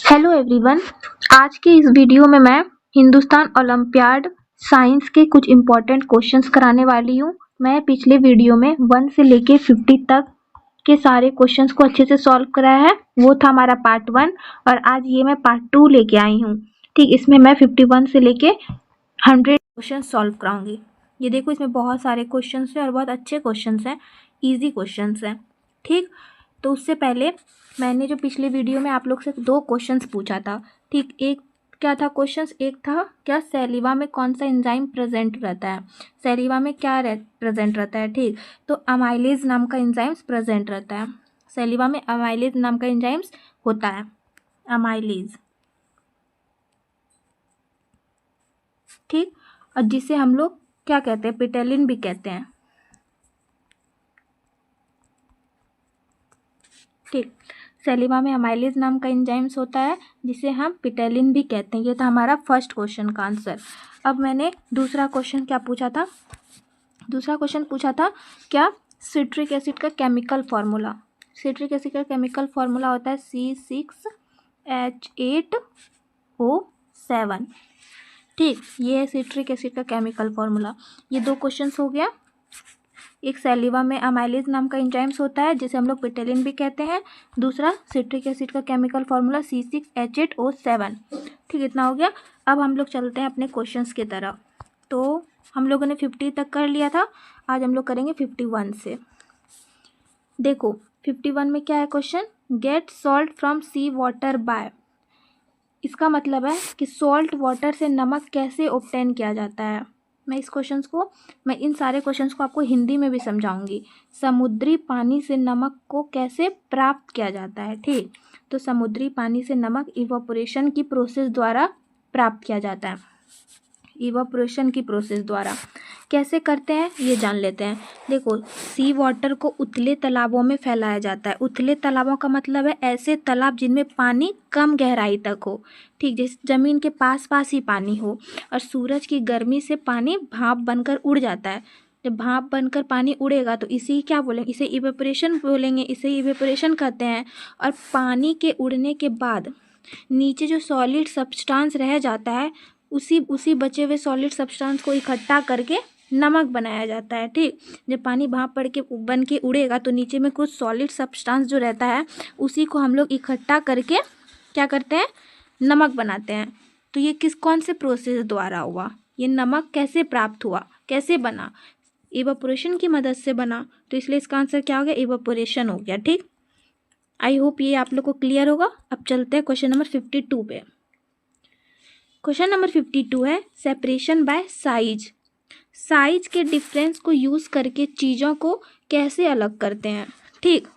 Hello everyone. आज के इस वीडियो में मैं हिंदुस्तान ओलंपियाड साइंस के कुछ इम्पोर्टेंट क्वेश्चंस कराने वाली हूँ। मैं पिछले वीडियो में 1 से लेके 50 तक के सारे क्वेश्चंस को अच्छे से सॉल्व कराया है, वो था हमारा पार्ट 1 और आज ये मैं पार्ट 2 लेके आई हूँ। ठीक, इसमें मैं 51 से लेके 100 क्वेश्चन सॉल्व कराऊंगी। ये देखो, इसमें बहुत सारे क्वेश्चंस हैं और बहुत अच्छे क्वेश्चंस हैं, ईजी क्वेश्चंस हैं। ठीक, तो उससे पहले मैंने जो पिछले वीडियो में आप लोग से 2 क्वेश्चंस पूछा था। ठीक, एक क्या था क्वेश्चंस, एक था क्या सैलिवा में कौन सा एंजाइम प्रेजेंट रहता है, सैलिवा में क्या प्रेजेंट रहता है। ठीक, तो अमाइलेज नाम का एंजाइम्स प्रेजेंट रहता है, सैलिवा में अमाइलेज नाम का एंजाइम्स होता है, अमाइलेज। ठीक, और जिसे हम लोग क्या कहते हैं, पिटेलिन भी कहते हैं। ठीक, सैलिवा में अमाइलेज नाम का एंजाइम्स होता है जिसे हम पिटेलिन भी कहते हैं। ये था हमारा फर्स्ट क्वेश्चन का आंसर। अब मैंने दूसरा क्वेश्चन क्या पूछा था, दूसरा क्वेश्चन पूछा था क्या सिट्रिक एसिड का केमिकल फार्मूला, सिट्रिक एसिड का केमिकल फार्मूला होता है C6H8O7। ठीक, ये है सिट्रिक एसिड का केमिकल फार्मूला। ये 2 क्वेश्चंस हो गया। एक सैलिवा में अमाइलेज नाम का एंजाइम्स होता है जिसे हम लोग पिटेलिन भी कहते हैं, दूसरा सिट्रिक एसिड का केमिकल फार्मूला C6H8O7। ठीक, इतना हो गया। अब हम लोग चलते हैं अपने क्वेश्चंस की तरफ। तो हम लोगों ने 50 तक कर लिया था, आज हम लोग करेंगे 51 से। देखो 51 में क्या है question, get salt from sea water by. इसका मतलब है कि सॉल्ट वाटर से नमक कैसे ऑब्टेन किया जाता है। मैं इन सारे क्वेश्चंस को आपको हिंदी में भी समझाऊंगी। समुद्री पानी से नमक को कैसे प्राप्त किया जाता है। ठीक, तो समुद्री पानी से नमक इवापोरेशन की प्रोसेस द्वारा प्राप्त किया जाता है, इवापोरेशन की प्रोसेस द्वारा। कैसे करते हैं ये जान लेते हैं। देखो, सी वाटर को उथले तालाबों में फैलाया जाता है। उथले तालाबों का मतलब है ऐसे तालाब जिनमें पानी कम गहराई तक हो। ठीक, जैसे ज़मीन के पास पास ही पानी हो और सूरज की गर्मी से पानी भाप बनकर उड़ जाता है। जब भाप बनकर पानी उड़ेगा तो इसे क्या बोलेंगे, इसे इवेपोरेशन बोलेंगे, इसे इवेपोरेशन कहते हैं। और पानी के उड़ने के बाद नीचे जो सॉलिड सब्सटेंस रह जाता है उसी बचे हुए सॉलिड सब्सटेंस को इकट्ठा करके नमक बनाया जाता है। ठीक, जब पानी भाप पड़ के बन के उड़ेगा तो नीचे में कुछ सॉलिड सब्सटेंस जो रहता है उसी को हम लोग इकट्ठा करके क्या करते हैं, नमक बनाते हैं। तो ये कौन से प्रोसेस द्वारा हुआ, ये नमक कैसे प्राप्त हुआ, कैसे बना, इवापोरेशन की मदद से बना। तो इसलिए इसका आंसर क्या हो गया, इवापोरेशन हो गया। ठीक, आई होप ये आप लोग को क्लियर होगा। अब चलते हैं क्वेश्चन नंबर 52 पे। क्वेश्चन नंबर 52 है सेपरेशन बाय साइज। साइज के डिफरेंस को यूज़ करके चीज़ों को कैसे अलग करते हैं। ठीक,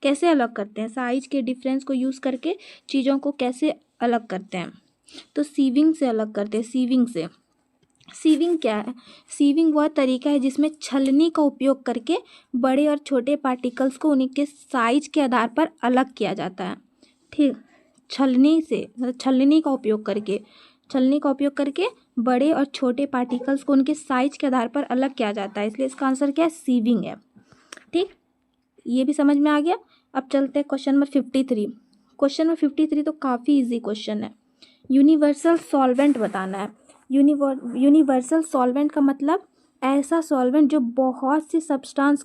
कैसे अलग करते हैं, साइज के डिफरेंस को यूज़ करके चीज़ों को कैसे अलग करते हैं। तो सीविंग से अलग करते हैं, सीविंग से। सीविंग क्या है, सीविंग वह तरीका है जिसमें छलनी का उपयोग करके बड़े और छोटे पार्टिकल्स को उनके साइज के आधार पर अलग किया जाता है। ठीक, छलनी से मतलब छलनी का उपयोग करके बड़े और छोटे पार्टिकल्स को उनके साइज के आधार पर अलग किया जाता है, इसलिए इसका आंसर क्या है, सीविंग है। ठीक, ये भी समझ में आ गया। अब चलते हैं क्वेश्चन नंबर 53। क्वेश्चन नंबर 53 तो काफ़ी इजी क्वेश्चन है। यूनिवर्सल सॉल्वेंट बताना है। यूनिवर्सल सॉल्वेंट का मतलब ऐसा सॉल्वेंट जो बहुत सी सब्सटेंस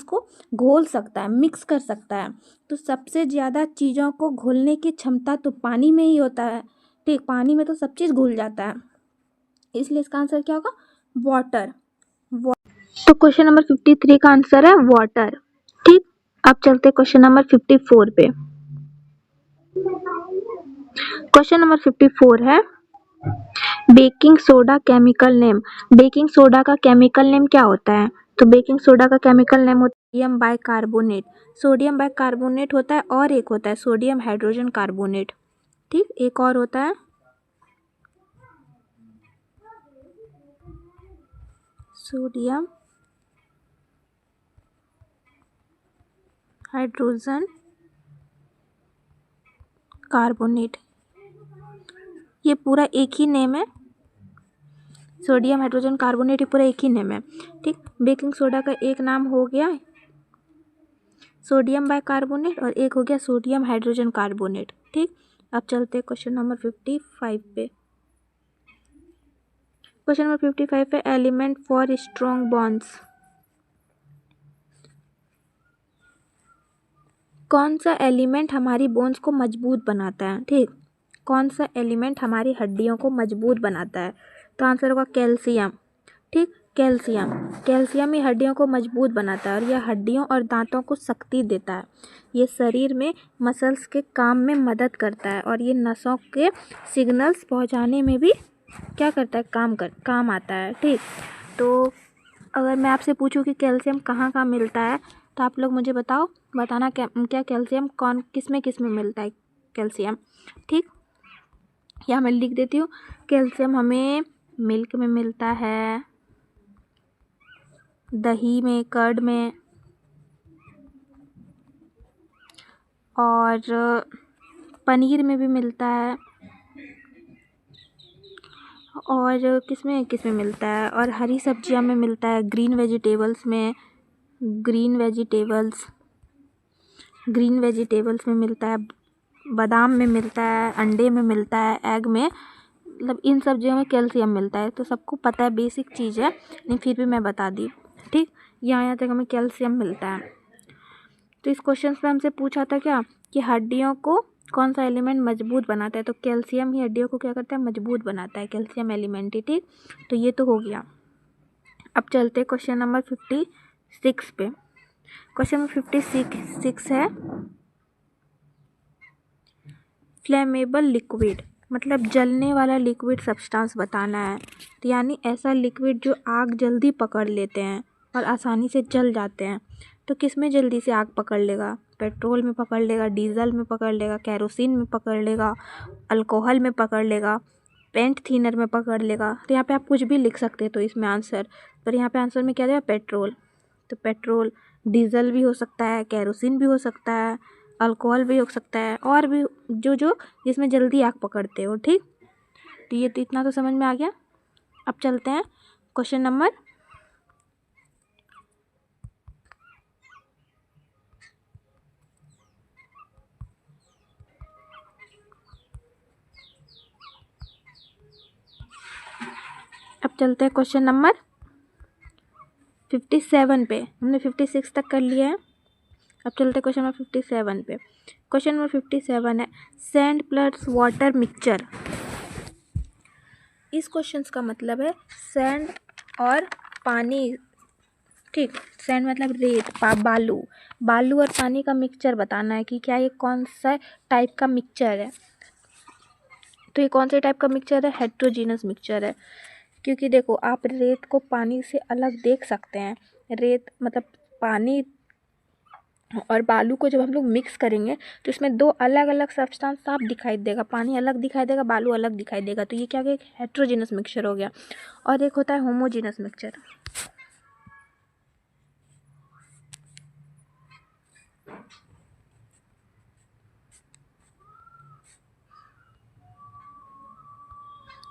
को घोल सकता है, मिक्स कर सकता है। तो सबसे ज़्यादा चीज़ों को घोलने की क्षमता तो पानी में ही होता है। ठीक, पानी में तो सब चीज़ घुल जाता है, इसलिए इसका आंसर क्या होगा, वाटर। तो क्वेश्चन नंबर 53 का आंसर है वाटर। ठीक, अब चलते क्वेश्चन नंबर 54 पे। क्वेश्चन नंबर 54 है baking soda chemical name. Baking soda का केमिकल नेम क्या होता है। तो बेकिंग सोडा का केमिकल नेम होता है सोडियम बाइकार्बोनेट। सोडियम बाइकार्बोनेट होता है और एक होता है सोडियम हाइड्रोजन कार्बोनेट। ठीक, एक और होता है सोडियम हाइड्रोजन कार्बोनेट। ये पूरा एक ही नेम है, सोडियम हाइड्रोजन कार्बोनेट, ये पूरा एक ही नेम है। ठीक, बेकिंग सोडा का एक नाम हो गया सोडियम बाइकार्बोनेट और एक हो गया सोडियम हाइड्रोजन कार्बोनेट। ठीक, अब चलते हैं क्वेश्चन नंबर 55 पे। क्वेश्चन नंबर 55 पे एलिमेंट फॉर स्ट्रॉन्ग बॉन्ड्स। कौन सा एलिमेंट हमारी बोन्स को मजबूत बनाता है? ठीक, कौन सा एलिमेंट हमारी हड्डियों को मजबूत बनाता है? तो आंसर होगा कैल्शियम। ठीक, कैल्शियम। कैल्शियम ही हड्डियों को मजबूत बनाता है और यह हड्डियों और दांतों को शक्ति देता है। ये शरीर में मसल्स के काम में मदद करता है और ये नसों के सिग्नल्स पहुंचाने में भी क्या करता है? काम आता है। ठीक, तो अगर मैं आपसे पूछूं कि कैल्शियम कहाँ कहाँ मिलता है तो आप लोग मुझे बताना क्या कैल्शियम किस में मिलता है कैल्शियम। ठीक, यहाँ मैं लिख देती हूँ, कैल्शियम हमें मिल्क में मिलता है, दही में, कर्ड में, और पनीर में भी मिलता है, और किस में मिलता है, और हरी सब्जियां में मिलता है, ग्रीन वेजिटेबल्स में मिलता है, बादाम में मिलता है, अंडे में मिलता है, एग में, मतलब इन सब्जियों में कैल्शियम मिलता है। तो सबको पता है, बेसिक चीज़ है, लेकिन फिर भी मैं बता दी। ठीक, यहाँ तक हमें कैल्शियम मिलता है। तो इस क्वेश्चन में हमसे पूछा था क्या कि हड्डियों को कौन सा एलिमेंट मजबूत बनाता है? तो कैल्शियम ही हड्डियों को क्या करता है? मजबूत बनाता है, कैल्शियम एलिमेंट ही। ठीक, तो ये तो हो गया। अब चलते क्वेश्चन नंबर 56 पे। क्वेश्चन नंबर 56 है फ्लेमेबल लिक्विड, मतलब जलने वाला लिक्विड सब्सटेंस बताना है। तो यानी ऐसा लिक्विड जो आग जल्दी पकड़ लेते हैं और आसानी से जल जाते हैं। तो किस में जल्दी से आग पकड़ लेगा? पेट्रोल में पकड़ लेगा, डीजल में पकड़ लेगा, केरोसिन में पकड़ लेगा, अल्कोहल में पकड़ लेगा, पेंट थिनर में पकड़ लेगा। तो यहाँ पे आप कुछ भी लिख सकते हैं तो इसमें आंसर, पर यहाँ पे आंसर में क्या देगा? पेट्रोल। तो पेट्रोल, डीजल भी हो सकता है, केरोसिन भी हो सकता है, अल्कोहल भी हो सकता है, और भी जो जिसमें जल्दी आग पकड़ते हो। ठीक, तो ये तो इतना तो समझ में आ गया। अब चलते हैं क्वेश्चन नंबर 57 पे। हमने 56 तक कर लिया है। अब चलते क्वेश्चन नंबर 57 पे। क्वेश्चन नंबर 57 है सैंड प्लस वाटर मिक्सचर। इस क्वेश्चन का मतलब है सैंड और पानी। ठीक, सैंड मतलब रेत, बालू और पानी का मिक्सचर बताना है कि क्या ये कौन सा टाइप का मिक्सचर है। तो ये कौन से टाइप का मिक्सचर है? हेट्रोजीनस मिक्सचर है। क्योंकि देखो, आप रेत को पानी से अलग देख सकते हैं। रेत मतलब पानी और बालू को जब हम लोग मिक्स करेंगे तो इसमें दो अलग अलग सब्सटेंस साफ दिखाई देगा, पानी अलग दिखाई देगा, बालू अलग दिखाई देगा। तो ये क्या एक हेट्रोजीनस मिक्सचर हो गया। और एक होता है होमोजीनस मिक्सचर।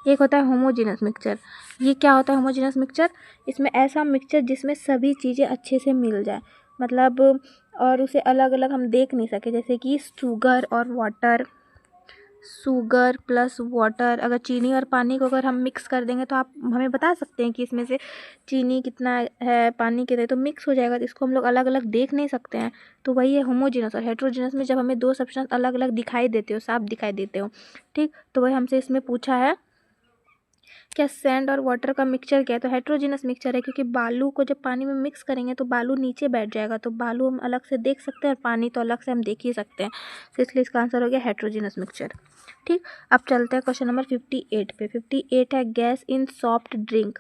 एक होता है होमोजीनस मिक्सचर। ये क्या होता है होमोजीनस मिक्सचर? इसमें ऐसा मिक्सचर जिसमें सभी चीज़ें अच्छे से मिल जाए, मतलब और उसे अलग अलग हम देख नहीं सके। जैसे कि शुगर प्लस वाटर, अगर चीनी और पानी को अगर हम मिक्स कर देंगे तो आप हमें बता सकते हैं कि इसमें से चीनी कितना है, पानी कितना है, तो मिक्स हो जाएगा। तो इसको हम लोग अलग अलग देख नहीं सकते हैं। तो वही है होमोजीनस। और हेट्रोजीनस में जब हमें दो सब्सटेंस अलग अलग दिखाई देते हो, साफ दिखाई देते हो। ठीक, तो वही हमसे इसमें पूछा है क्या सैंड और वाटर का मिक्सचर क्या है? तो हेट्रोजीनस मिक्सचर है, क्योंकि बालू को जब पानी में मिक्स करेंगे तो बालू नीचे बैठ जाएगा। तो बालू हम अलग से देख सकते हैं और पानी तो अलग से हम देख ही सकते हैं। तो इसलिए इसका आंसर हो गया हेट्रोजीनस मिक्सचर। ठीक, अब चलते हैं क्वेश्चन नंबर 58 पे। 58 है gas in soft drink.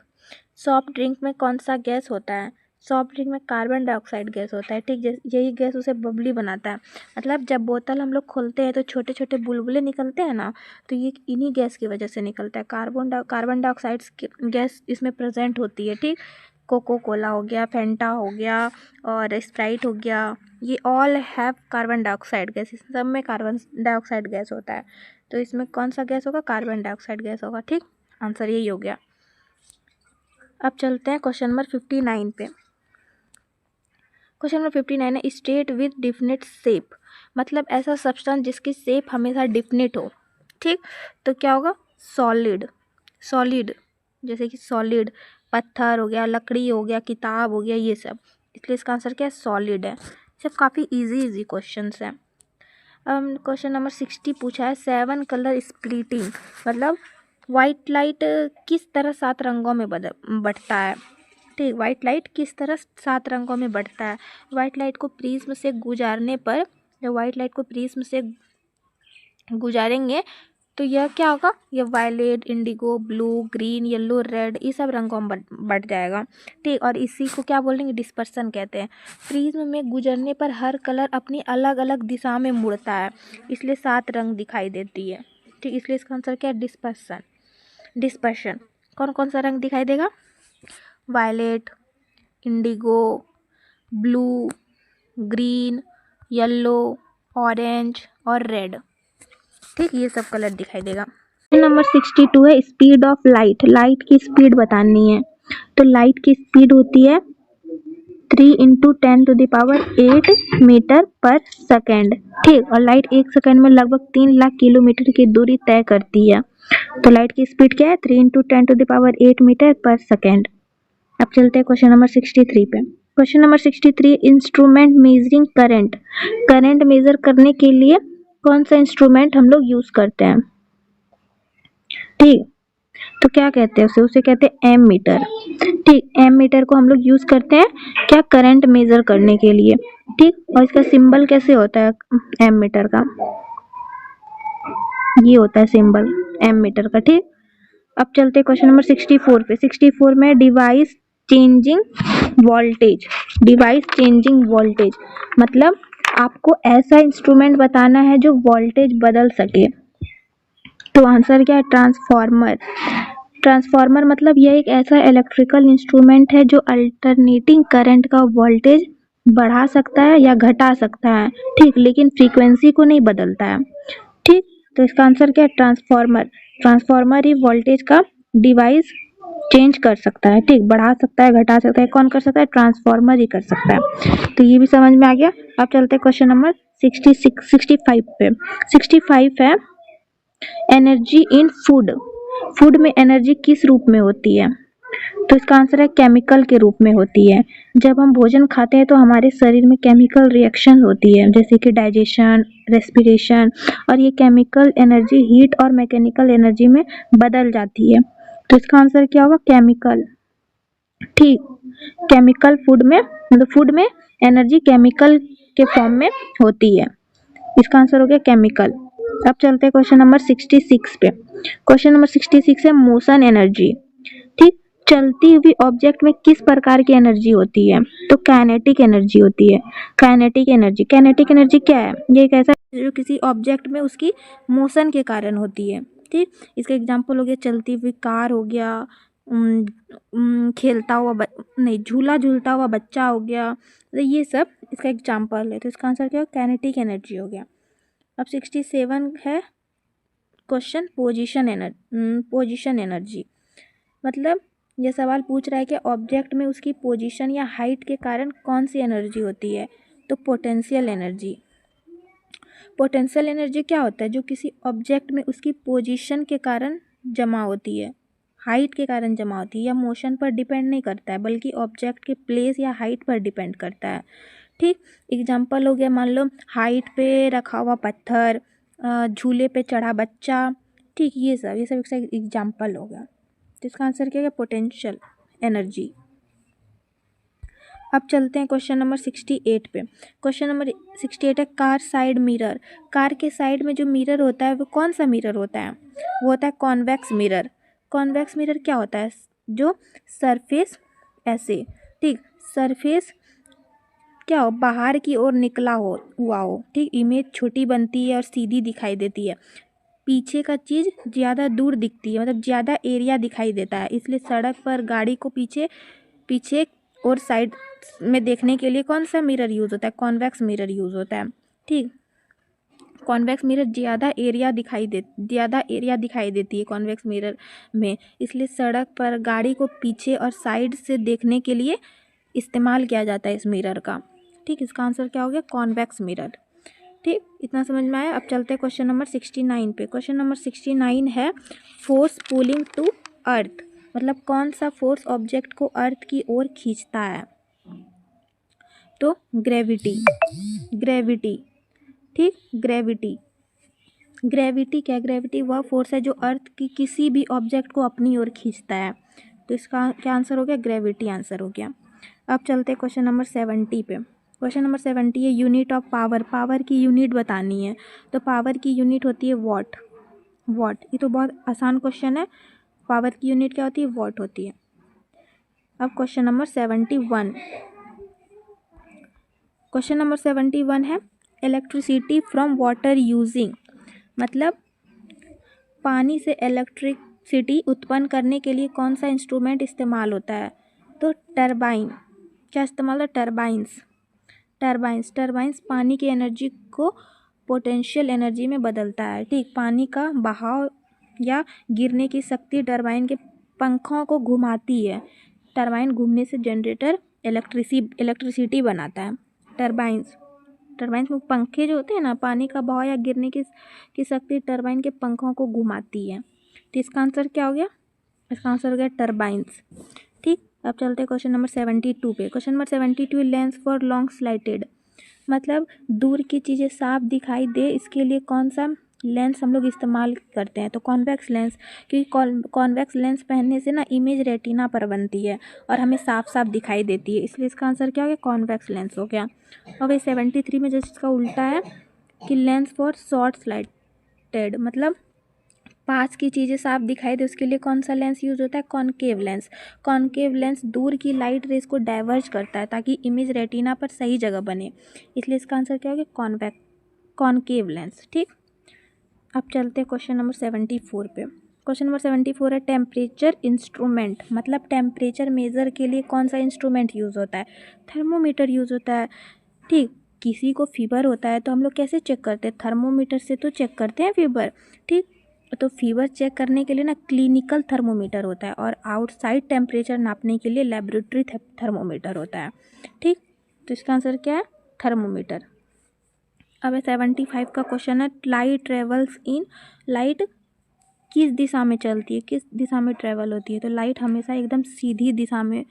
Soft drink में कौन सा गैस होता है? सॉफ्ट ड्रिंक में कार्बन डाइऑक्साइड गैस होता है। ठीक, यही गैस उसे बबली बनाता है। मतलब जब बोतल हम लोग खोलते हैं तो छोटे छोटे बुलबुले निकलते हैं ना, तो ये इन्हीं गैस की वजह से निकलता है। कार्बन डाइऑक्साइड गैस इसमें प्रेजेंट होती है। ठीक, कोको कोला हो गया, फेंटा हो गया और स्प्राइट हो गया, ये all have carbon dioxide gas. इस सब में कार्बन डाइऑक्साइड गैस होता है। तो इसमें कौन सा गैस होगा? कार्बन डाइऑक्साइड गैस होगा। ठीक, आंसर यही हो गया। अब चलते हैं क्वेश्चन नंबर 59 पे। क्वेश्चन नंबर 59 है स्टेट विद डिफिनिट शेप, मतलब ऐसा सब्सटेंस जिसकी शेप हमेशा डिफिनिट हो। ठीक, तो क्या होगा? सॉलिड। सॉलिड जैसे कि सॉलिड पत्थर हो गया, लकड़ी हो गया, किताब हो गया, ये सब, इसलिए इसका आंसर क्या है? सॉलिड है। सब काफ़ी इजी क्वेश्चन हैं। क्वेश्चन नंबर 60 पूछा है 7 कलर स्प्लिटिंग, मतलब वाइट लाइट किस तरह 7 रंगों में बढ़ता है। ठीक, वाइट लाइट किस तरह 7 रंगों में बढ़ता है। वाइट लाइट को प्रिज्म से गुजारने पर, जब वाइट लाइट को प्रिज्म से गुजारेंगे तो यह क्या होगा? यह violet, indigo, blue, green, yellow, red, ये सब रंगों में बढ़ जाएगा। ठीक, और इसी को क्या बोलेंगे? डिस्पर्सन कहते हैं। प्रिज्म में गुजरने पर हर कलर अपनी अलग अलग दिशा में मुड़ता है, इसलिए 7 रंग दिखाई देती है। ठीक, इसलिए इसका आंसर क्या है? डिस्पर्सन। डिस्पर्शन कौन कौन सा रंग दिखाई देगा? Violet, indigo, blue, green, yellow, orange और रेड। ठीक, ये सब कलर दिखाई देगा। नंबर 62 है स्पीड ऑफ लाइट, लाइट की स्पीड बतानी है। तो लाइट की स्पीड होती है 3 × 10⁸ मीटर पर सेकेंड। ठीक, और लाइट 1 सेकेंड में लगभग 3 लाख किलोमीटर की दूरी तय करती है। तो लाइट की स्पीड क्या है? 3 × 10⁸ मीटर पर सेकेंड। अब चलते हैं क्वेश्चन नंबर 63 पे। Question number 63 instrument measuring current, current measure करने के लिए कौन सा इंस्ट्रूमेंट हम लोग यूज करते हैं। ठीक, तो क्या कहते हैं उसे कहते हैं एम मीटर। ठीक, एम मीटर को हम लोग यूज करते हैं क्या? करंट मेजर करने के लिए। ठीक, और इसका सिंबल कैसे होता है एम मीटर का? ये होता है सिंबल एम मीटर का। ठीक, अब चलते क्वेश्चन नंबर 64 पे। 64 में device changing voltage, device changing voltage मतलब आपको ऐसा इंस्ट्रूमेंट बताना है जो वोल्टेज बदल सके। तो आंसर क्या है? ट्रांसफार्मर। ट्रांसफार्मर मतलब यह एक ऐसा इलेक्ट्रिकल इंस्ट्रूमेंट है जो अल्टरनेटिंग करंट का वोल्टेज बढ़ा सकता है या घटा सकता है। ठीक, लेकिन फ्रीक्वेंसी को नहीं बदलता है। ठीक, तो इसका आंसर क्या है? ट्रांसफार्मर। ट्रांसफार्मर ही वोल्टेज का डिवाइस चेंज कर सकता है। ठीक, बढ़ा सकता है, घटा सकता है, कौन कर सकता है? ट्रांसफार्मर ही कर सकता है। तो ये भी समझ में आ गया। अब चलते हैं क्वेश्चन नंबर 65 पे। 65 है एनर्जी इन फूड, फूड में एनर्जी किस रूप में होती है। तो इसका आंसर है केमिकल के रूप में होती है। जब हम भोजन खाते हैं तो हमारे शरीर में केमिकल रिएक्शन होती है, जैसे कि डाइजेशन, रेस्पिरेशन, और ये केमिकल एनर्जी हीट और मैकेनिकल एनर्जी में बदल जाती है। तो इसका आंसर क्या होगा? केमिकल। ठीक, केमिकल फूड में, मतलब फूड में एनर्जी केमिकल के फॉर्म में होती है। इसका आंसर हो गया केमिकल। अब चलते हैं क्वेश्चन नंबर 66 पे। क्वेश्चन नंबर 66 है मोशन एनर्जी। ठीक, चलती हुई ऑब्जेक्ट में किस प्रकार की एनर्जी होती है। तो काइनेटिक एनर्जी होती है। काइनेटिक एनर्जी, काइनेटिक एनर्जी क्या है? ये एक ऐसा जो किसी ऑब्जेक्ट में उसकी मोशन के कारण होती है। ठीक, इसका एग्जांपल हो गया चलती हुई कार हो गया, खेलता हुआ नहीं, झूला झूलता हुआ बच्चा हो गया, तो ये सब इसका एग्जांपल है। तो इसका आंसर क्या है? काइनेटिक एनर्जी हो गया। अब 67 है क्वेश्चन पोजीशन एनर्जी, मतलब यह सवाल पूछ रहा है कि ऑब्जेक्ट में उसकी पोजीशन या हाइट के कारण कौन सी एनर्जी होती है। तो पोटेंशियल एनर्जी। पोटेंशियल एनर्जी क्या होता है? जो किसी ऑब्जेक्ट में उसकी पोजीशन के कारण जमा होती है, हाइट के कारण जमा होती है, या मोशन पर डिपेंड नहीं करता है बल्कि ऑब्जेक्ट के प्लेस या हाइट पर डिपेंड करता है। ठीक, एग्जाम्पल हो गया मान लो हाइट पे रखा हुआ पत्थर, झूले पे चढ़ा बच्चा। ठीक, ये सब इसका एग्जाम्पल हो गया। तो इसका आंसर क्या है? Potential energy. अब चलते हैं क्वेश्चन नंबर 68 पे। क्वेश्चन नंबर 68 है कार साइड मिरर। कार के साइड में जो मिरर होता है वो कौन सा मिरर होता है? वो होता है कॉन्वेक्स मिरर। कॉन्वेक्स मिरर क्या होता है? जो सरफेस ऐसे, ठीक, सरफेस क्या हो? बाहर की ओर निकला हुआ हो। ठीक, इमेज छोटी बनती है और सीधी दिखाई देती है। पीछे का चीज़ ज़्यादा दूर दिखती है, मतलब ज़्यादा एरिया दिखाई देता है, इसलिए सड़क पर गाड़ी को पीछे और साइड में देखने के लिए कौन सा मिरर यूज़ होता है? कॉन्वेक्स मिरर यूज़ होता है। ठीक, कॉन्वेक्स मिरर ज़्यादा एरिया दिखाई देती है कॉन्वेक्स मिरर में, इसलिए सड़क पर गाड़ी को पीछे और साइड से देखने के लिए इस्तेमाल किया जाता है इस मिरर का। ठीक, इसका आंसर क्या हो गया, कॉन्वेक्स मिरर। ठीक, इतना समझ में आया। अब चलते हैं क्वेश्चन नंबर 69 पे। क्वेश्चन नंबर 69 है फोर्स पुलिंग टू अर्थ, मतलब कौन सा फोर्स ऑब्जेक्ट को अर्थ की ओर खींचता है, तो ग्रेविटी। ग्रेविटी, ठीक, ग्रेविटी। ग्रेविटी क्या, ग्रेविटी वह फोर्स है जो अर्थ की किसी भी ऑब्जेक्ट को अपनी ओर खींचता है, तो इसका क्या आंसर हो गया, ग्रेविटी आंसर हो गया। अब चलते हैं क्वेश्चन नंबर 70 पे। क्वेश्चन नंबर 70 है यूनिट ऑफ पावर, पावर की यूनिट बतानी है, तो पावर की यूनिट होती है वॉट। वॉट, ये तो बहुत आसान क्वेश्चन है, पावर की यूनिट क्या होती है, वॉट होती है। अब क्वेश्चन नंबर 71, क्वेश्चन नंबर 71 है इलेक्ट्रिसिटी फ्रॉम वाटर यूजिंग, मतलब पानी से इलेक्ट्रिसिटी उत्पन्न करने के लिए कौन सा इंस्ट्रूमेंट इस्तेमाल होता है, तो टरबाइन। क्या इस्तेमाल है, टरबाइंस। टरबाइंस, टरबाइंस पानी की एनर्जी को पोटेंशियल एनर्जी में बदलता है। ठीक, पानी का बहाव या गिरने की शक्ति टरबाइन के पंखों को घुमाती है। टरबाइन घूमने से जनरेटर इलेक्ट्रिसिटी बनाता है। टरबाइंस, टरबाइन में पंखे जो होते हैं ना, पानी का बहाव या गिरने की शक्ति टरबाइन के पंखों को घुमाती है। तो इसका आंसर क्या हो गया, इसका आंसर हो गया टरबाइंस। ठीक, अब चलते हैं क्वेश्चन नंबर 72 पे। Question number 72, lens for long sighted, मतलब दूर की चीज़ें साफ दिखाई दे इसके लिए कौन सा लेंस हम लोग इस्तेमाल करते हैं, तो कॉन्वेक्स लेंस। क्योंकि कॉन्वेक्स लेंस पहनने से ना इमेज रेटिना पर बनती है और हमें साफ साफ दिखाई देती है, इसलिए इसका आंसर क्या हो गया, कॉन्वेक्स लेंस हो गया। और वही 73 में जैसे इसका उल्टा है कि लेंस फॉर शॉर्ट स्लाइटेड, मतलब पास की चीज़ें साफ दिखाई दे उसके लिए कौन सा लेंस यूज होता है, कॉनकेव लेंस। कॉनकेव लेंस दूर की लाइट रेस को डाइवर्ज करता है ताकि इमेज रेटिना पर सही जगह बने, इसलिए इसका आंसर क्या हो गया, कॉनकेव लेंस। ठीक, अब चलते हैं क्वेश्चन नंबर 74 पे। क्वेश्चन नंबर 74 है टेम्परेचर इंस्ट्रूमेंट, मतलब टेम्परेचर मेज़र के लिए कौन सा इंस्ट्रूमेंट यूज़ होता है, थर्मोमीटर यूज़ होता है। ठीक, किसी को फीवर होता है तो हम लोग कैसे चेक करते हैं, थर्मोमीटर से तो चेक करते हैं फीवर। ठीक, तो फीवर चेक करने के लिए ना क्लिनिकल थर्मोमीटर होता है और आउटसाइड टेम्परेचर नापने के लिए लेबोरेटरी थर्मोमीटर होता है। ठीक, तो इसका आंसर क्या है, थर्मोमीटर। अब 75 का क्वेश्चन है लाइट ट्रेवल्स इन, लाइट किस दिशा में चलती है, किस दिशा में ट्रेवल होती है, तो लाइट हमेशा एकदम सीधी दिशा में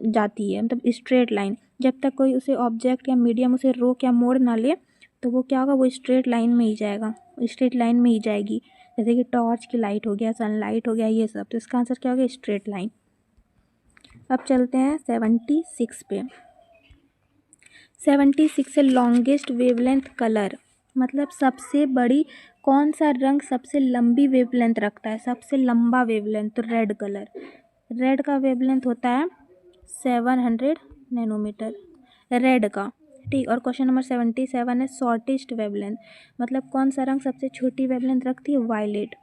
जाती है, मतलब स्ट्रेट लाइन। जब तक कोई उसे ऑब्जेक्ट या मीडियम उसे रोक या मोड़ ना ले तो वो क्या होगा, वो स्ट्रेट लाइन में ही जाएगा, स्ट्रेट लाइन में ही जाएगी। जैसे कि टॉर्च की लाइट हो गया, सनलाइट हो गया, ये सब, तो इसका आंसर क्या हो गया, स्ट्रेट लाइन। अब चलते हैं 76 पे। 76 है लॉन्गेस्ट वेवलेंथ कलर, मतलब सबसे बड़ी कौन सा रंग सबसे लंबी वेवलेंथ रखता है, सबसे लंबा वेवलेंथ, तो रेड कलर। रेड का वेवलेंथ होता है 700 नैनोमीटर, रेड का। ठीक, और क्वेश्चन नंबर 77 है शॉर्टेस्ट वेवलेंथ, मतलब कौन सा रंग सबसे छोटी वेवलेंथ रखती है, वायलेट।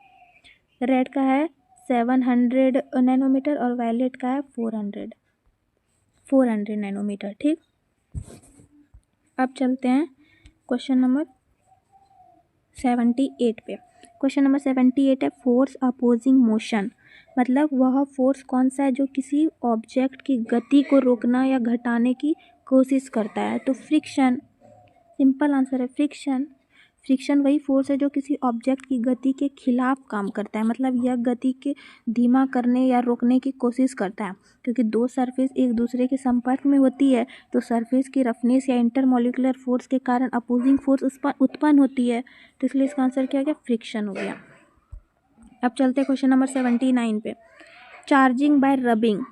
रेड का है 700 नैनोमीटर और वायलेट का है 400 नैनोमीटर। ठीक, अब चलते हैं क्वेश्चन नंबर 78 पे। क्वेश्चन नंबर 78 है फोर्स अपोजिंग मोशन, मतलब वह फोर्स कौन सा है जो किसी ऑब्जेक्ट की गति को रोकना या घटाने की कोशिश करता है, तो फ्रिक्शन। सिंपल आंसर है फ्रिक्शन। फ्रिक्शन वही फोर्स है जो किसी ऑब्जेक्ट की गति के खिलाफ काम करता है, मतलब यह गति के धीमा करने या रोकने की कोशिश करता है। क्योंकि दो सरफेस एक दूसरे के संपर्क में होती है तो सरफेस की रफनेस या इंटरमोलिकुलर फोर्स के कारण अपोजिंग फोर्स उत्पन्न होती है, तो इसलिए इसका आंसर क्या हो गया, फ्रिक्शन हो गया। अब चलते हैं क्वेश्चन नंबर 79 पे। चार्जिंग बाय रबिंग,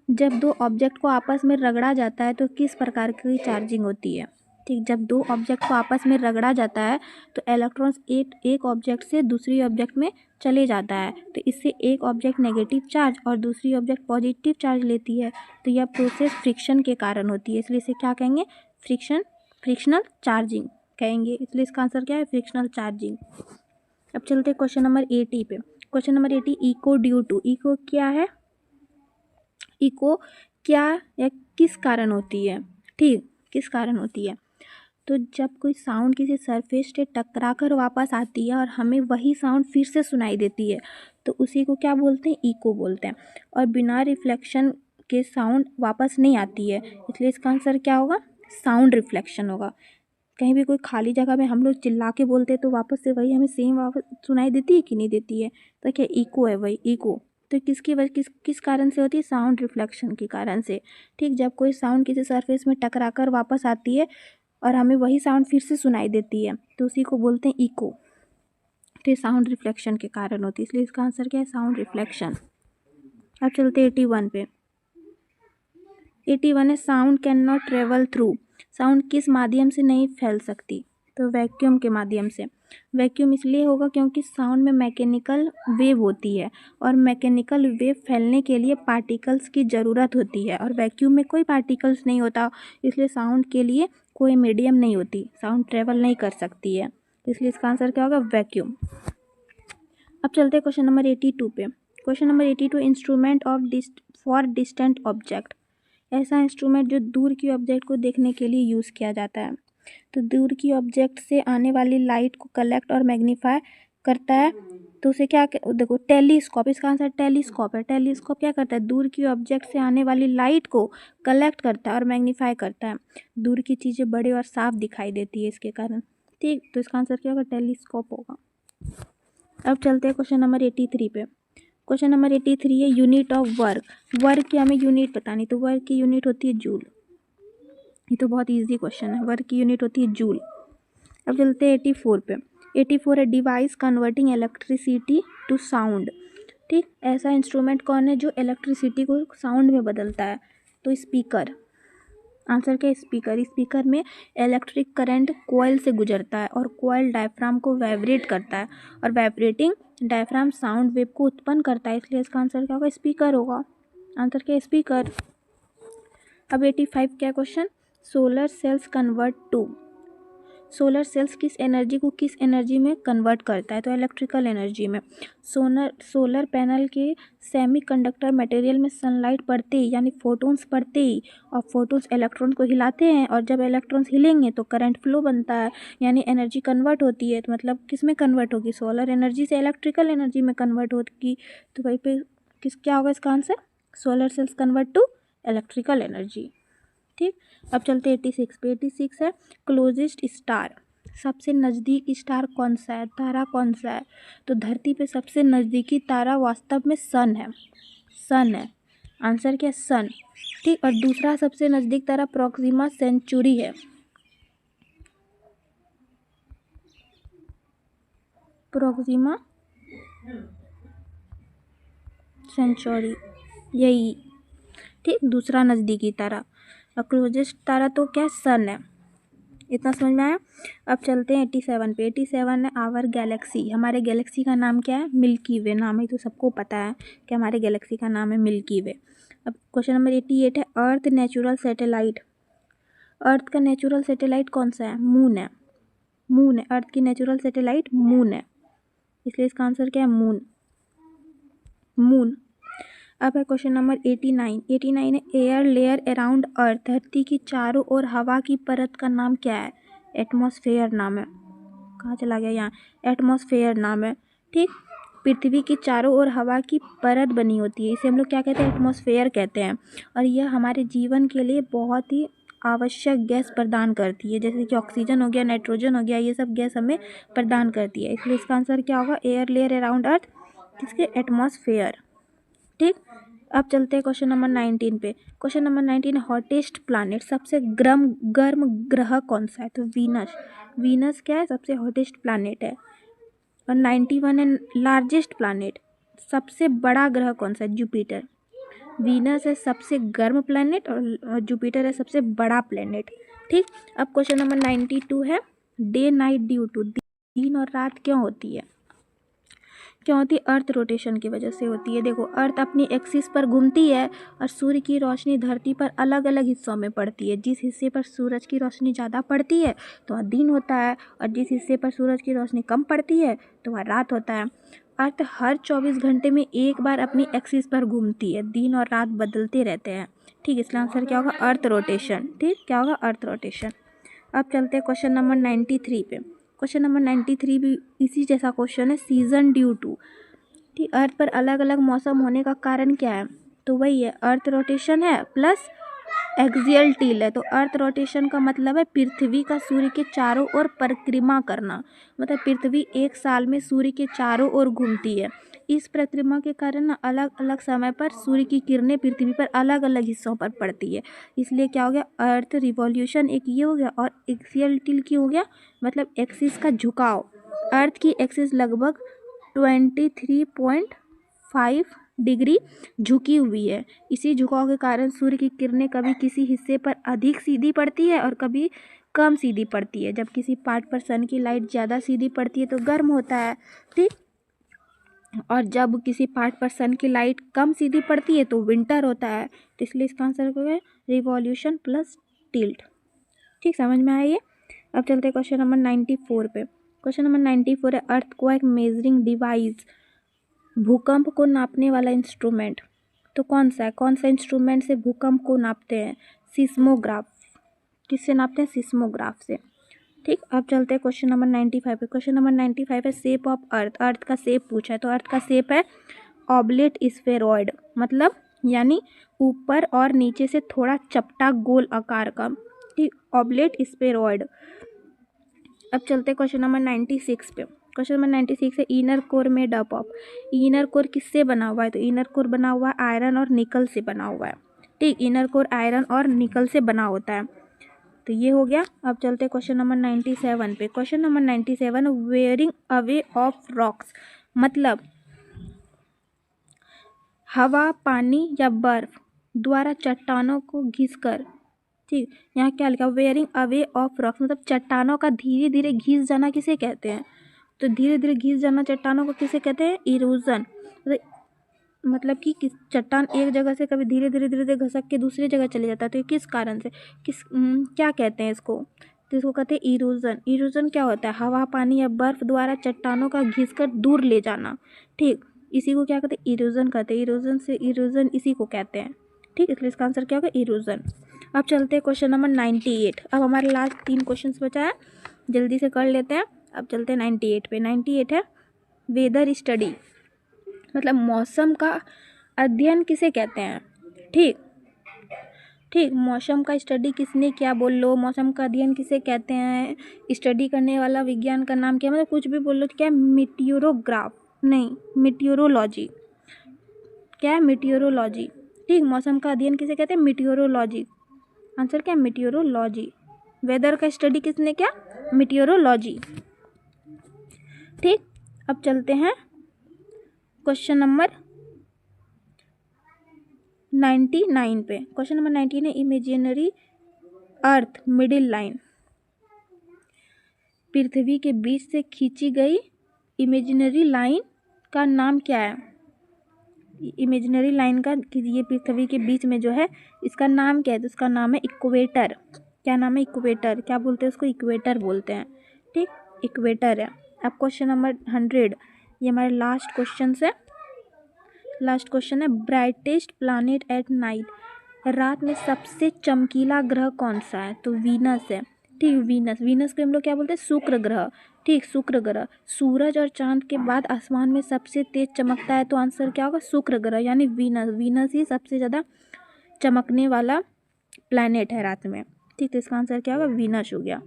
जब दो ऑब्जेक्ट को आपस में रगड़ा जाता है तो किस प्रकार की चार्जिंग होती है। ठीक, जब दो ऑब्जेक्ट को आपस में रगड़ा जाता है तो इलेक्ट्रॉन्स एक ऑब्जेक्ट से दूसरी ऑब्जेक्ट में चले जाता है, तो इससे एक ऑब्जेक्ट नेगेटिव चार्ज और दूसरी ऑब्जेक्ट पॉजिटिव चार्ज लेती है, तो यह प्रोसेस फ्रिक्शन के कारण होती है, इसलिए इसे क्या कहेंगे, फ्रिक्शनल चार्जिंग कहेंगे, इसलिए इसका आंसर क्या है, फ्रिक्शनल चार्जिंग। अब चलते हैं क्वेश्चन नंबर 80 पे। Question number 80 echo due to, echo क्या है, इको क्या या किस कारण होती है। ठीक, किस कारण होती है, तो जब कोई साउंड किसी सरफेस से टकरा कर वापस आती है और हमें वही साउंड फिर से सुनाई देती है तो उसी को क्या बोलते हैं, इको बोलते हैं। और बिना रिफ्लेक्शन के साउंड वापस नहीं आती है, इसलिए इसका आंसर क्या होगा, साउंड रिफ्लेक्शन होगा। कहीं भी कोई खाली जगह में हम लोग चिल्ला के बोलते हैं तो वापस से वही हमें सेम वापस सुनाई देती है कि नहीं देती है, तो क्या इको है, वही इको। तो किसकी वजह किस कारण से होती है, साउंड रिफ्लेक्शन के कारण से। ठीक, जब कोई साउंड किसी सरफेस में टकरा कर वापस आती है और हमें वही साउंड फिर से सुनाई देती है तो उसी को बोलते हैं इको। तो साउंड रिफ्लेक्शन के कारण होती है, इसलिए इसका आंसर क्या है, साउंड रिफ्लेक्शन। अब चलते 81 पे। 81 है, sound can not travel through. Sound किस माध्यम से नहीं फैल सकती, तो वैक्यूम के माध्यम से। वैक्यूम इसलिए होगा क्योंकि साउंड में मैकेनिकल वेव होती है और मैकेनिकल वेव फैलने के लिए पार्टिकल्स की ज़रूरत होती है और वैक्यूम में कोई पार्टिकल्स नहीं होता, इसलिए साउंड के लिए कोई मीडियम नहीं होती, साउंड ट्रेवल नहीं कर सकती है, इसलिए इसका आंसर क्या होगा, वैक्यूम। अब चलते हैं क्वेश्चन नंबर 82 पे। Question number 82, instrument for distant object. ऐसा इंस्ट्रूमेंट जो दूर की ऑब्जेक्ट को देखने के लिए यूज़ किया जाता है। तो दूर की ऑब्जेक्ट से आने वाली लाइट को कलेक्ट और मैग्नीफाई करता है, तो उसे क्या, देखो टेलीस्कोप, इसका आंसर टेलीस्कोप है। टेलीस्कोप क्या करता है, दूर की ऑब्जेक्ट से आने वाली लाइट को कलेक्ट करता है और मैग्नीफाई करता है, दूर की चीज़ें बड़े और साफ दिखाई देती है इसके कारण। ठीक, तो इसका आंसर क्या होगा, टेलीस्कोप होगा। अब चलते हैं क्वेश्चन नंबर 83 पे। क्वेश्चन नंबर 83 है, यूनिट ऑफ वर्क। वर्क की हमें यूनिट बतानी, तो वर्क की यूनिट होती है जूल। ये तो बहुत इजी क्वेश्चन है, वर्क की यूनिट होती है जूल। अब चलते हैं 84 पे। 84 है, device converting electricity to sound. ठीक, ऐसा इंस्ट्रूमेंट कौन है जो इलेक्ट्रिसिटी को साउंड में बदलता है, तो स्पीकर। आंसर क्या है, स्पीकर। स्पीकर में इलेक्ट्रिक करंट कॉइल से गुजरता है और कॉइल डायफ्राम को वाइब्रेट करता है और वाइब्रेटिंग डायफ्राम साउंड वेव को उत्पन्न करता है, इसलिए इसका आंसर क्या होगा, स्पीकर होगा। आंसर क्या है, स्पीकर। अब 85 क्या question, solar cells convert to. Solar cells किस एनर्जी को किस एनर्जी में कन्वर्ट करता है, तो इलेक्ट्रिकल एनर्जी में। सोलर पैनल के सेमीकंडक्टर मटेरियल में सनलाइट पड़ते ही यानी फोटोन्स पड़ते ही, और फोटोन्स इलेक्ट्रॉन को हिलाते हैं और जब इलेक्ट्रॉन्स हिलेंगे तो करंट फ्लो बनता है यानी एनर्जी कन्वर्ट होती है। तो मतलब किस में कन्वर्ट होगी, सोलर एनर्जी से इलेक्ट्रिकल एनर्जी में कन्वर्ट होगी, तो वहीं पे क्या होगा इसका answer, solar cells convert to electrical energy. ठीक, अब चलते 86 पे। 86 है, क्लोजेस्ट स्टार। सबसे नज़दीक स्टार कौन सा है, तारा कौन सा है, तो धरती पे सबसे नज़दीकी तारा वास्तव में सन है, सन है। आंसर क्या है, सन। ठीक, और दूसरा सबसे नज़दीक तारा प्रोक्सिमा सेंचुरी है, प्रोक्सिमा सेंचुरी, यही। ठीक, दूसरा नज़दीकी तारा, और क्लोजेस्ट तारा तो क्या, सन है। इतना समझ में आया। अब चलते हैं 87 पे। 87 है, आवर गैलेक्सी। हमारे गैलेक्सी का नाम क्या है, मिल्की वे नाम है, तो सबको पता है कि हमारे गैलेक्सी का नाम है मिल्की वे। अब क्वेश्चन नंबर 88 है, अर्थ नेचुरल सैटेलाइट। अर्थ का नेचुरल सैटेलाइट कौन सा है, मून है, मून है। अर्थ की नेचुरल सैटेलाइट मून है, इसलिए इसका आंसर क्या है, मून, मून। अब है क्वेश्चन नंबर 89। 89 है, एयर लेयर अराउंड अर्थ। धरती की चारों ओर हवा की परत का नाम क्या है, एटमॉस्फेयर नाम है। कहाँ चला गया, यहाँ एटमॉस्फेयर नाम है। ठीक, पृथ्वी की चारों ओर हवा की परत बनी होती है, इसे हम लोग क्या कहते हैं, एटमॉस्फेयर कहते हैं। और यह हमारे जीवन के लिए बहुत ही आवश्यक गैस प्रदान करती है, जैसे कि ऑक्सीजन हो गया, नाइट्रोजन हो गया, ये सब गैस हमें प्रदान करती है, इसलिए इसका आंसर क्या होगा, एयर लेयर अराउंड अर्थ, किसके, एटमॉस्फेयर। ठीक, अब चलते हैं क्वेश्चन नंबर 19 पे। Question number 19, hottest planet. सबसे गर्म ग्रह कौन सा है, तो वीनस। वीनस क्या है, सबसे हॉटेस्ट प्लानेट है। और 91 है, लार्जेस्ट प्लानेट। सबसे बड़ा ग्रह कौन सा है, जुपिटर। वीनस है सबसे गर्म प्लैनेट और जुपिटर है सबसे बड़ा प्लैनेट। ठीक, अब क्वेश्चन नंबर 92 है, डे नाइट ड्यू टू। दिन और रात क्यों होती है, क्यों होती है, अर्थ रोटेशन की वजह से होती है। देखो, अर्थ अपनी एक्सिस पर घूमती है और सूर्य की रोशनी धरती पर अलग अलग हिस्सों में पड़ती है। जिस हिस्से पर सूरज की रोशनी ज़्यादा पड़ती है तो वहाँ दिन होता है, और जिस हिस्से पर सूरज की रोशनी कम पड़ती है तो वहाँ रात होता है। अर्थ हर 24 घंटे में एक बार अपनी एक्सिस पर घूमती है, दिन और रात बदलते रहते हैं। ठीक, इसका आंसर क्या होगा, अर्थ रोटेशन। ठीक, क्या होगा, अर्थ रोटेशन। अब चलते हैं क्वेश्चन नंबर 93 पे। क्वेश्चन नंबर 93 भी इसी जैसा क्वेश्चन है, सीजन ड्यू टू। ठीक, अर्थ पर अलग अलग मौसम होने का कारण क्या है, तो वही है, अर्थ रोटेशन है प्लस एक्सियल टिल्ट है। तो अर्थ रोटेशन का मतलब है पृथ्वी का सूर्य के चारों ओर परिक्रमा करना, मतलब पृथ्वी एक साल में सूर्य के चारों ओर घूमती है। इस परिक्रमा के कारण ना अलग अलग समय पर सूर्य की किरणें पृथ्वी पर अलग अलग हिस्सों पर पड़ती है, इसलिए क्या हो गया, अर्थ रिवॉल्यूशन एक ये हो गया। और एक्सियल टिल्ट की हो गया मतलब एक्सिस का झुकाव। अर्थ की एक्सिस लगभग 23.5 डिग्री झुकी हुई है। इसी झुकाव के कारण सूर्य की किरणें कभी किसी हिस्से पर अधिक सीधी पड़ती है और कभी कम सीधी पड़ती है। जब किसी पार्ट पर सन की लाइट ज़्यादा सीधी पड़ती है तो गर्म होता है, ठीक, और जब किसी पार्ट पर सन की लाइट कम सीधी पड़ती है तो विंटर होता है। तो इसलिए इसका आंसर हो गया रिवॉल्यूशन प्लस टिल्ट। ठीक, समझ में आइए। अब चलते हैं क्वेश्चन नंबर 94 पे। क्वेश्चन नंबर 94 है अर्थक्वेक मेजरिंग डिवाइस, भूकंप को नापने वाला इंस्ट्रूमेंट तो कौन सा है? कौन सा इंस्ट्रूमेंट से भूकंप को नापते हैं? सिस्मोग्राफ। किससे नापते हैं? सिस्मोग्राफ से। ठीक, अब चलते हैं क्वेश्चन नंबर 95 पे। क्वेश्चन नंबर 95 है शेप ऑफ अर्थ। अर्थ का शेप पूछा है, तो अर्थ का शेप है ऑब्लेट स्फेरॉइड, मतलब यानी ऊपर और नीचे से थोड़ा चपटा गोल आकार का, ठीक, ऑब्लेट स्फेरॉइड। अब चलते हैं क्वेश्चन नंबर 96 पे। क्वेश्चन नंबर 96 है inner core made up of. Inner core किससे बना हुआ है? तो इनर कोर बना हुआ है आयरन और निकल से बना हुआ है। ठीक, इनर कोर आयरन और निकल से बना होता है। तो ये हो गया। अब चलते हैं क्वेश्चन नंबर 97 पे। Question number 97 wearing away of rocks, मतलब हवा, पानी या बर्फ द्वारा चट्टानों को घिसकर, ठीक, यहाँ क्या लिखा? वेयरिंग अवे ऑफ रॉक्स, मतलब चट्टानों का धीरे धीरे घिस जाना किसे कहते हैं? तो धीरे धीरे घिस जाना चट्टानों को किसे कहते हैं? इरोजन। मतलब कि किस चट्टान एक जगह से कभी धीरे धीरे धीरे धीरे घसक के दूसरी जगह चले जाता है, तो ये किस कारण से, क्या कहते हैं इसको? तो इसको कहते हैं इरोजन। इरोजन क्या होता है? हवा, पानी या बर्फ द्वारा चट्टानों का घिसकर दूर ले जाना, ठीक, इसी को क्या कहते हैं? इरोजन कहते हैं। इरोजन से इरोजन इसी को कहते हैं, ठीक, इसलिए इसका आंसर क्या होगा? इरोजन। अब चलते हैं क्वेश्चन नंबर 98। अब हमारे लास्ट 3 क्वेश्चन बचा है, जल्दी से कर लेते हैं। अब चलते हैं 98 पे। 98 है वेदर स्टडी, मतलब मौसम का अध्ययन किसे कहते हैं? ठीक, ठीक, मौसम का स्टडी किसने किया बोल लो, मौसम का अध्ययन किसे कहते हैं, स्टडी करने वाला विज्ञान का नाम क्या, मतलब कुछ भी बोल लो, क्या है? मीटियोरोग्राफ, नहीं, मीटियोरोलॉजी। क्या है? मीटियोरोलॉजी। ठीक, मौसम का अध्ययन किसे कहते हैं? मीटियोरोलॉजी। आंसर क्या है? मीटियोरोलॉजी। वेदर का स्टडी किसने किया? मीटियोरोलॉजी। ठीक, अब चलते हैं क्वेश्चन नंबर 99 पे। क्वेश्चन नंबर 19 है इमेजिनरी अर्थ मिडिल लाइन, पृथ्वी के बीच से खींची गई इमेजिनरी लाइन का नाम क्या है? इमेजिनरी लाइन का, ये पृथ्वी के बीच में जो है, इसका नाम क्या है? तो इसका नाम है इक्वेटर। क्या नाम है? इक्वेटर। क्या बोलते हैं उसको? इक्वेटर बोलते हैं, ठीक, इक्वेटर है। अब क्वेश्चन नंबर 100, ये हमारे लास्ट क्वेश्चन है। लास्ट क्वेश्चन है ब्राइटेस्ट प्लैनेट एट नाइट, रात में सबसे चमकीला ग्रह कौन सा है? तो वीनस है, ठीक, वीनस। वीनस को हम लोग क्या बोलते हैं? शुक्र ग्रह, ठीक, शुक्र ग्रह। सूरज और चांद के बाद आसमान में सबसे तेज चमकता है, तो आंसर क्या होगा? शुक्र ग्रह, यानी वीनस। वीनस ही सबसे ज़्यादा चमकने वाला प्लैनेट है रात में, ठीक, तो इसका आंसर क्या होगा? वीनस हो गया।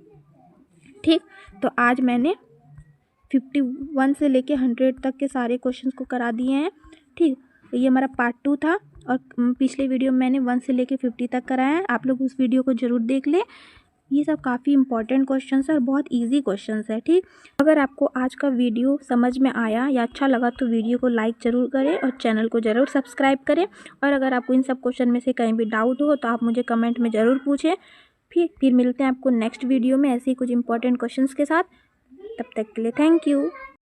ठीक, तो आज मैंने 51 से लेके 100 तक के सारे क्वेश्चंस को करा दिए हैं, ठीक। ये हमारा पार्ट 2 था, और पिछले वीडियो में मैंने 1 से लेके 50 तक कराया है। आप लोग उस वीडियो को ज़रूर देख लें। ये सब काफ़ी इंपॉर्टेंट क्वेश्चंस है और बहुत इजी क्वेश्चंस है, ठीक। अगर आपको आज का वीडियो समझ में आया या अच्छा लगा तो वीडियो को लाइक ज़रूर करें और चैनल को ज़रूर सब्सक्राइब करें। और अगर आपको इन सब क्वेश्चन में से कहीं भी डाउट हो तो आप मुझे कमेंट में ज़रूर पूछें। फिर मिलते हैं आपको नेक्स्ट वीडियो में ऐसे ही कुछ इंपॉर्टेंट क्वेश्चंस के साथ। तब तक के लिए थैंक यू।